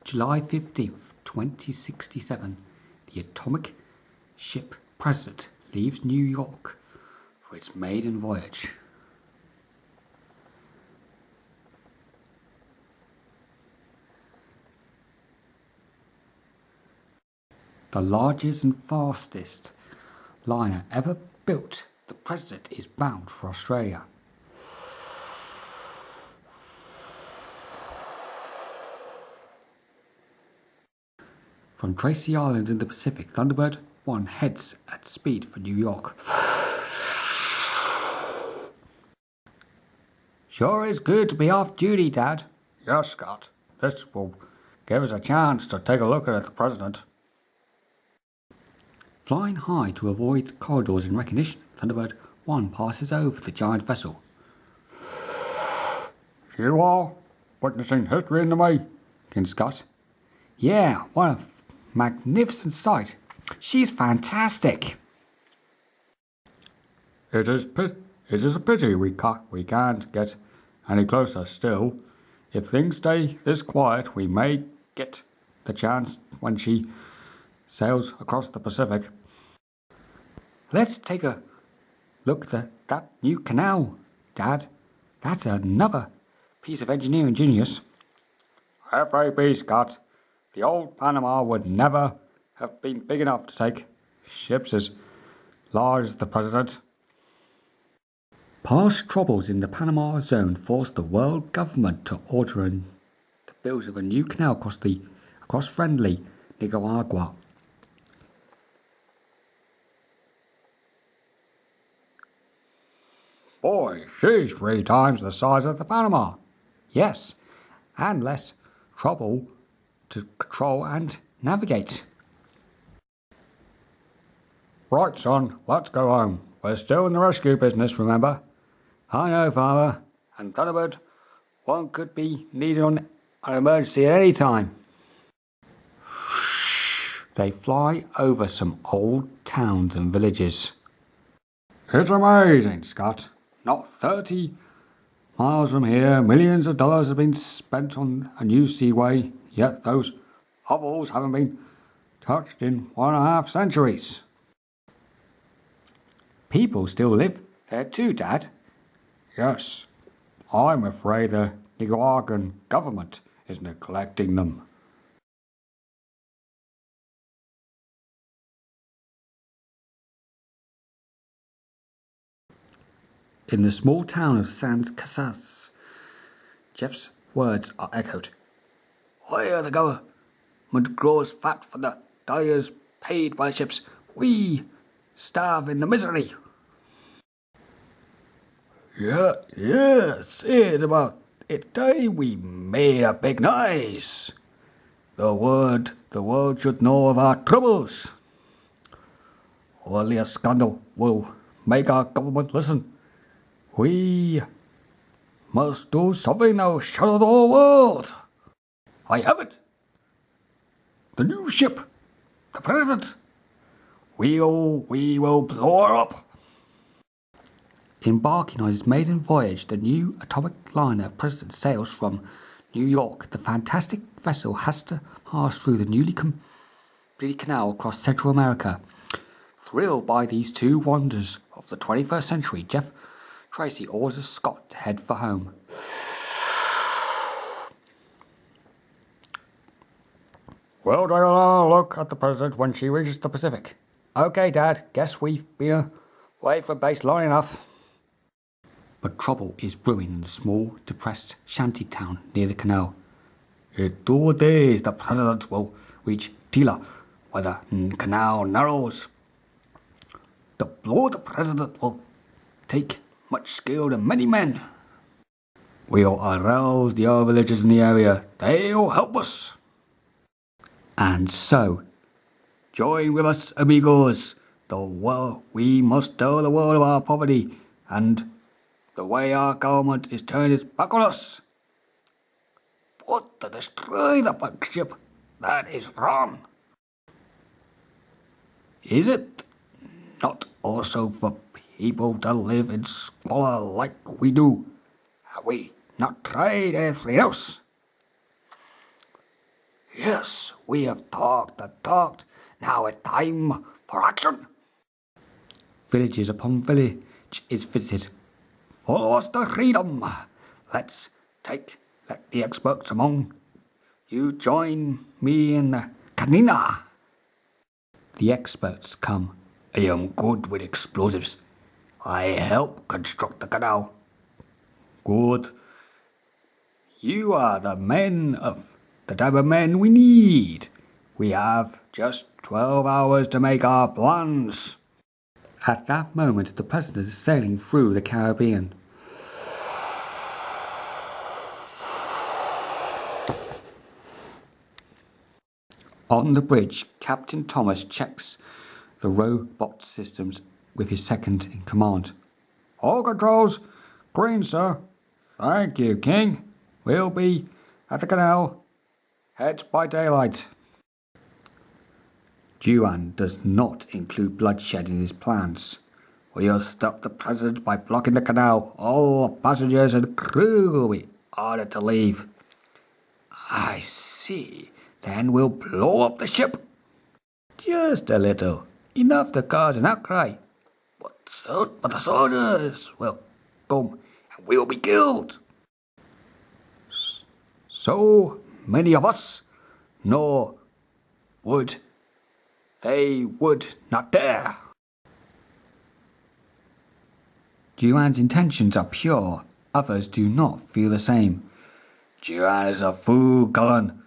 July 15th, 2067, the atomic ship President leaves New York for its maiden voyage. The largest and fastest liner ever built, the President is bound for Australia. From Tracy Island in the Pacific, Thunderbird 1 heads at speed for New York. Sure is good to be off duty, Dad. Yes, Scott. This will give us a chance to take a look at the President. Flying high to avoid corridors in recognition, Thunderbird 1 passes over the giant vessel. You all witnessing history in the making, Scott? Yeah, what a magnificent sight. She's fantastic. It is a pity we can't get any closer still. If things stay this quiet, we may get the chance when she sails across the Pacific. Let's take a look at that new canal, Dad. That's another piece of engineering genius. FAB, Scott. The old Panama would never have been big enough to take ships as large as the President. Past troubles in the Panama zone forced the world government to order the build of a new canal across friendly Nicaragua. Boy, she's 3 times the size of the Panama. Yes, and less trouble to control and navigate. Right, son, let's go home. We're still in the rescue business, remember? I know, Father, and Thunderbird 1 could be needed on an emergency at any time. They fly over some old towns and villages. It's amazing, Scott. Not 30 miles from here, millions of dollars have been spent on a new seaway, yet those hovels haven't been touched in 1.5 centuries. People still live there too, Dad. Yes, I'm afraid the Nicaraguan government is neglecting them. In the small town of San Casas, Jeff's words are echoed. Where the government grows fat for the dollars paid by ships, we starve in the misery. Yes, it's about time we made a big noise. The world should know of our troubles. Only a scandal will make our government listen. We must do something now, show the whole world. I have it. The new ship, the President. We will blow her up. Embarking on his maiden voyage, the new atomic liner President sails from New York. The fantastic vessel has to pass through the newly completed canal across Central America. Thrilled by these two wonders of the 21st century, Jeff Tracy orders Scott to head for home. We'll take a look at the President when she reaches the Pacific. Okay, Dad, guess we've been away from base long enough. But trouble is brewing in the small, depressed shanty town near the canal. In 2 days, the President will reach Tila, where the canal narrows. To blow the President will take much skill and many men. We'll arouse the other villagers in the area. They'll help us. And so, join with us, amigos. We must tell the world of our poverty and the way our government is turning its back on us. But to destroy the big ship, that is wrong. Is it not also for people to live in squalor like we do? Have we not tried anything else? Yes, we have talked and talked. Now it's time for action. Villages upon village is visited. Follow us to freedom. Let the experts among you join me in the canina. The experts come. I am good with explosives. I help construct the canal. Good. You are the type of men we need. We have just 12 hours to make our plans. At that moment, the president is sailing through the Caribbean. On the bridge, Captain Thomas checks the robot systems with his second in command. All controls green, sir. Thank you, King. We'll be at the canal. Head by daylight. Juan does not include bloodshed in his plans. We'll stop the president by blocking the canal. All passengers and crew will be ordered to leave. I see. Then we'll blow up the ship. Just a little. Enough to cause an outcry. But the soldiers will come and we will be killed. So many of us. No would. They would not dare. Juan's intentions are pure. Others do not feel the same. Juan is a fool, Cullen.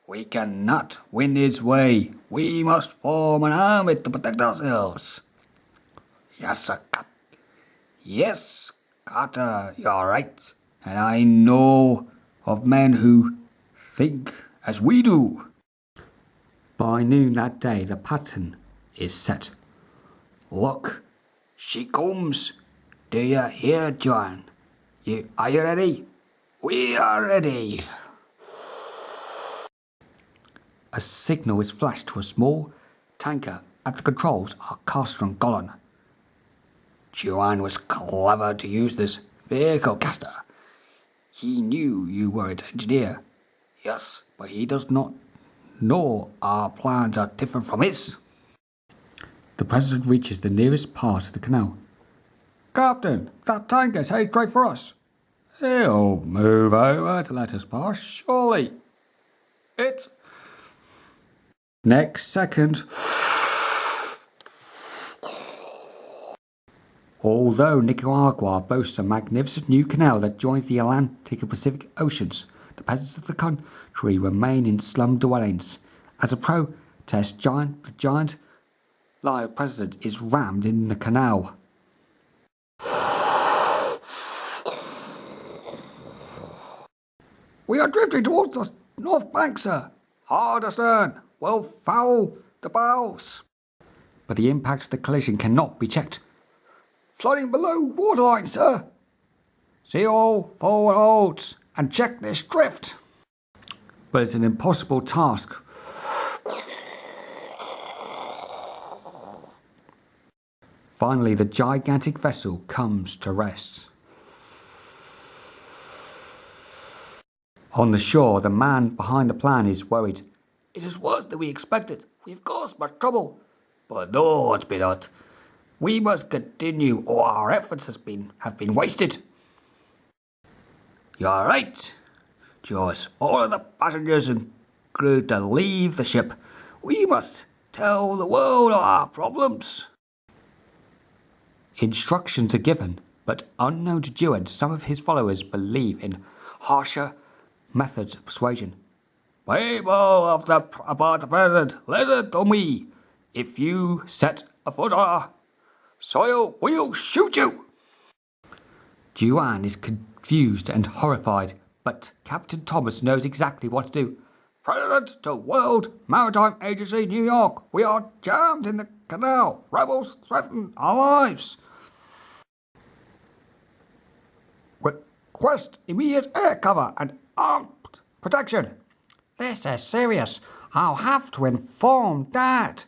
We cannot win his way. We must form an army to protect ourselves. Yes, sir. Yes, Carter, you're right. And I know of men who think as we do. By noon that day, the pattern is set. Look, she comes. Do you hear, John? Are you ready? We are ready. A signal is flashed to a small tanker at the controls are Caster and Gollon. Juan was clever to use this vehicle, Caster. He knew you were its engineer. Yes, but he does not know our plans are different from his. The president reaches the nearest part of the canal. Captain, that tanker's headed straight for us. He'll move over to let us pass, surely. It's... Next second. Although Nicaragua boasts a magnificent new canal that joins the Atlantic and Pacific Oceans, the peasants of the country remain in slum dwellings. As a protest, the giant lion president is rammed in the canal. We are drifting towards the north bank, sir. Hard astern. We'll foul the bows. But the impact of the collision cannot be checked. Flooding below waterline, sir. See all forward holds and check this drift. But it's an impossible task. Finally, the gigantic vessel comes to rest. On the shore, the man behind the plan is worried. It is worse than we expected. We've caused much trouble. But no, it's been not. We must continue or our efforts have been wasted. You're right, Joyce. All of the passengers and crew to leave the ship. We must tell the world our problems. Instructions are given, but unknown to Juan, some of his followers believe in harsher methods of persuasion. People about the president, listen to me. If you set a foot on our soil, we'll shoot you. Juan is confused and horrified, but Captain Thomas knows exactly what to do. President to World Maritime Agency, New York. We are jammed in the canal. Rebels threaten our lives. Request immediate air cover and armed protection. This is serious. I'll have to inform Dad.